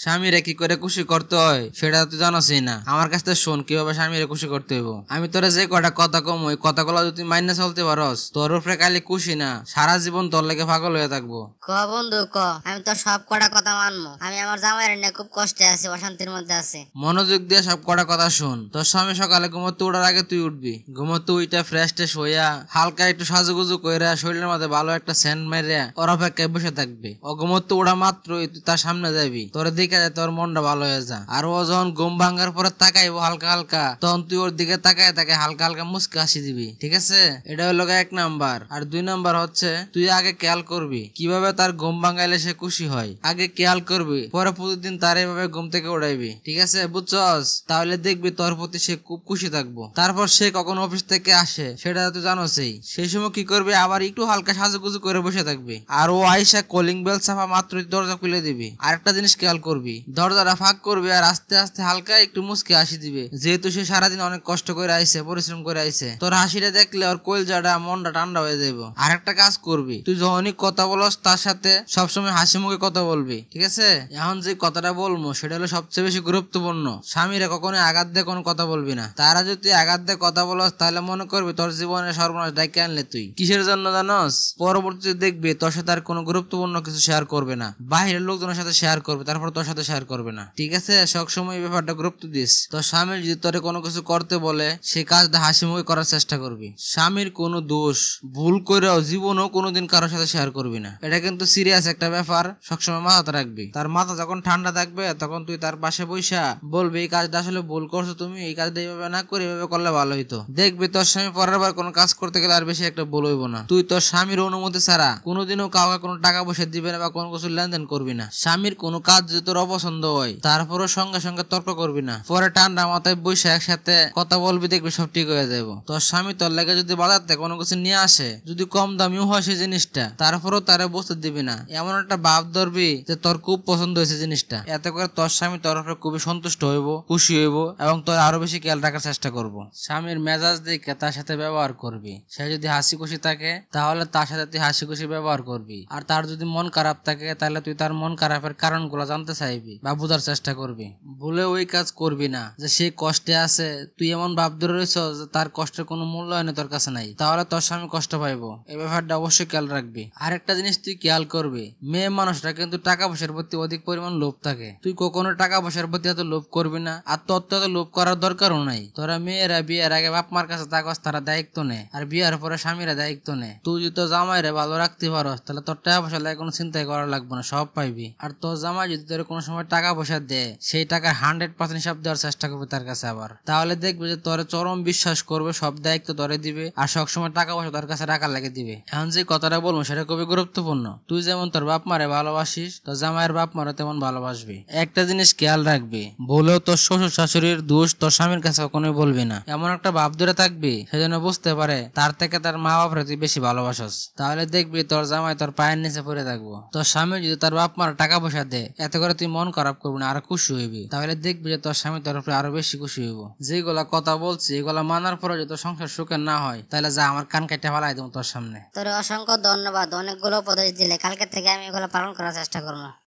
স্বামীরে কি করে খুশি করতে হয় সেটা তুই জানোসই না। আমার কাছ থেকে শোন কিভাবে স্বামীরে খুশি করতে হইব। আমি তোরা যে কটা কথা কম ওই কথাগুলো যদি তুই মাইনে চলতে পারস, তোর উপরে খালি খুশি না সারা জীবন তোর লেগে পাগল হয়ে থাকবো। ক বন্ধু ক, আমি তো সব কটা কথা মানবো। আমি আমার জামাইয়ের নিয়ে খুব কষ্টে আছি, অশান্তির মধ্যে আছি। মনোযোগ দিয়ে সব কটা কথা শুন। তোর স্বামী সকালে ঘুমোতে ওঠার আগে তুই উঠবি, ঘুমোতে উইটা ফ্রেশ ট্রেশ হইয়া হালকা একটু সাজুগুজু কইরা শরীরের মধ্যে ভালো একটা সেন্ট মেরে ওর অপেক্ষায় বসে থাকবে। ও ঘুমোতে ওঠা মাত্রই তুই তার সামনে যাবি, তোর দিকে যায় তোর মনটা ভালো হয়ে যা। আর ও যখন ঘুম ভাঙার পরে তাকাইবো হালকা হালকা, তখন তুই ওর দিকে তাকায় তাকে হালকা হালকা মুস্কে হাসি দিবি, ঠিক আছে? এটা হলো 1 নাম্বার। আর 2 নাম্বার হচ্ছে তুই আগে খেয়াল করবি কিভাবে তার ঘুম ভাঙাইলে সে খুশি হয়। আগে খেয়াল করবি, পরে প্রতিদিন তার এভাবে ঘুম থেকে উঠাইবি, ঠিক আছে? বুঝছস? তাহলে দেখবি তোর প্রতি সে খুব খুশি থাকবো। তারপর সে কখন অফিস থেকে আসে সেটা তুই জানোসই, সেই সময় কি করবি, আবার একটু হালকা সাজুগুজু করে বসে থাকবি। আর ও আইসা কলিং বেল চাপা মাত্রই দরজা খুলে দিবি। আরেকটা জিনিস খেয়াল করবি, দরজাটা ফাঁক করবি আর আস্তে আস্তে হালকা একটু মুচকে হাসি দিবে, যেহেতু সে সারাদিন অনেক কষ্ট করে আইসে, পরিশ্রম করে আইসে। তোর হাসিটা দেখলে ওর কলজাটা মনটা ঠান্ডা হয়ে যাবে। আর একটা কাজ করবি, তুই যখনই কথা বলস তার সাথে সবসময় হাসি মুখে কথা বলবি, ঠিক আছে? এখন যে কথাটা বলবো সেটা হলো সবচেয়ে বেশি গুরুত্বপূর্ণ। স্বামীরা কখনো আঘাত দিয়ে কোনো কথা বলবি না। তারা যদি তুই আঘাত দিয়ে কথা বলস তাহলে মনে করবি তোর জীবনে সর্বনাশ ডাইকে আনলে তুই। কিসের জন্য জানস? পরবর্তীতে দেখবি তোর সাথে আর কোনো গুরুত্বপূর্ণ কিছু শেয়ার করবে না, বাহিরের লোকজনের সাথে শেয়ার করবে, তারপর তোর সাথে শেয়ার করবে না, ঠিক আছে? সবসময় এই ব্যাপারটা গুরুত্ব দিস। তোর স্বামী যদি তোরে কোনো কিছু করতে বলে সেই কাজটা হাসি মুখে করার চেষ্টা করবি। স্বামীর কোনো দোষ ভুল করেও জীবনেও কোনোদিন কারোর সাথে শেয়ার করবি না। এটা কিন্তু সিরিয়াস একটা ব্যাপার, সবসময় মাথাতে রাখবি। তার মাথা যখন ঠান্ডা থাকবে তখন তুই তার পাশে বইসা বলবি এই কাজটা আসলে ভুল করছো তুমি, এই কাজটা এইভাবে না করে এইভাবে করলে ভালো হইতো। দেখবি তোর স্বামী পরের বার কোনো কাজ করতে গেলে আর বেশি একটা ভুল হইব না। তুই তোর স্বামীর অনুমতি ছাড়া কোনোদিনও কাউকে কোনো টাকা পয়সা দিবে না বা কোনো কিছু লেনদেন করবি না। স্বামীর কোনো কাজ যদি তোর অপছন্দ হয় তারপরও সঙ্গে সঙ্গে তর্ক করবি না, পরে ঠান্ডা মাথায় বসে একসাথে কথা বলবি, দেখবি সব ঠিক হয়ে যাবো। তোর স্বামী তোর লেগে যদি বাজারতে কোনো কিছু নিয়ে আসে, যদি কম দামিও হয় সেই জিনিসটা, তারপরও তারে বসতে দিবি না, এমন একটা ভাব ধরবি যে তোর খুব পছন্দ হয়েছে জিনিসটা। এতে করে তোর স্বামী তোর উপরে খুবই সন্তুষ্ট হইব, খুশি হইব এবং তোর আরো বেশি খেয়াল রাখার চেষ্টা করবো। স্বামীর মেজাজ দেখে তার সাথে ব্যবহার করবি। সে যদি হাসি খুশি থাকে তাহলে তার সাথে তুই হাসি খুশি ব্যবহার করবি। আর তার যদি মন খারাপ থাকে তাহলে তুই তার মন খারাপের কারণগুলো জানতে চাইবি বা বোঝার চেষ্টা করবি। ভুলে ওই কাজ করবি না যে সে কষ্টে আছে, তুই এমন ভাব ধরে রয়েছ যে তার কষ্টের কোনো মূল্যায়ন তোর কাছে নাই, তাহলে তোর স্বামী কষ্ট পাইবো। এই ব্যাপারটা অবশ্যই খেয়াল রাখবি। আরেকটা জিনিস তুই খেয়াল করবি, মেয়ে মানুষটা কিন্তু টাকা পয়সার প্রতি অধিক পরিমাণ লোভ থাকে। তুই কখনো টাকা পয়সার প্রতি এত লোভ করবি না, আর তোর তো এত লোভ করার দরকারও নাই। তোরা মেয়েরা বিয়ের আগে বাপ মার কাছে থাকস, তারা দায়িত্ব নেয়, আর বিয়ের পরে স্বামীরা দায়িত্ব নেয়। তুই যদি তোর জামাইরে ভালো রাখতে পারস তাহলে তোর টাকা পয়সা লাগে কোনো চিন্তাই করা লাগবে না, সব পাইবি। আর তোর জামাই যদি তোর কোনো সময় টাকা পয়সা দেয় সেই টাকার 100% হিসাব দেওয়ার চেষ্টা করবে তার কাছে আবার, তাহলে দেখবে যে তোরে চরম বিশ্বাস করবে, সব দায়িত্ব তোরে দিবে আর সবসময় টাকা পয়সা তোর কাছে রাখার লাগে দিবে। এখন যে কথাটা বলবো সেটা খুবই গুরুত্বপূর্ণ। তুই যেমন তোর বাপ মারে ভালোবাসিস তোর জামাইয়ের বাপ মারে তেমন ভালোবাসবি। একটা জিনিস খেয়াল রাখবি, বলেও তোর শ্বশুর শাশুড়ির দোষ তোর স্বামীর কাছে কখনোই বলবি না। এমন একটা ভাব ধরে থাকবি সেজন্য বুঝতে পারে তার থেকে তার মা বাপরে তুই বেশি ভালোবাসস। তাহলে দেখবি তোর জামাই তোর পায়ের নিচে পড়ে থাকবো। তোর স্বামী যদি তার বাপ মার টাকা পয়সা দেয় এতে করে তুই মন খারাপ করবি না, আরো খুশি হইবি। তাহলে দেখবি যে তোর স্বামী তোর উপরে আরো বেশি খুশি হইব। যেগুলা কথা বলছি এগুলা মানার পরে যদি তোর সংসার সুখের না হয় তাহলে যা আমার কান কেটে ফেলাই দেবো তোর সামনে। তোর অসংখ্য ধন্যবাদ, অনেকগুলো উপদেশ দিলে। কালকে থেকে আমি এগুলো পালন করার চেষ্টা করবো।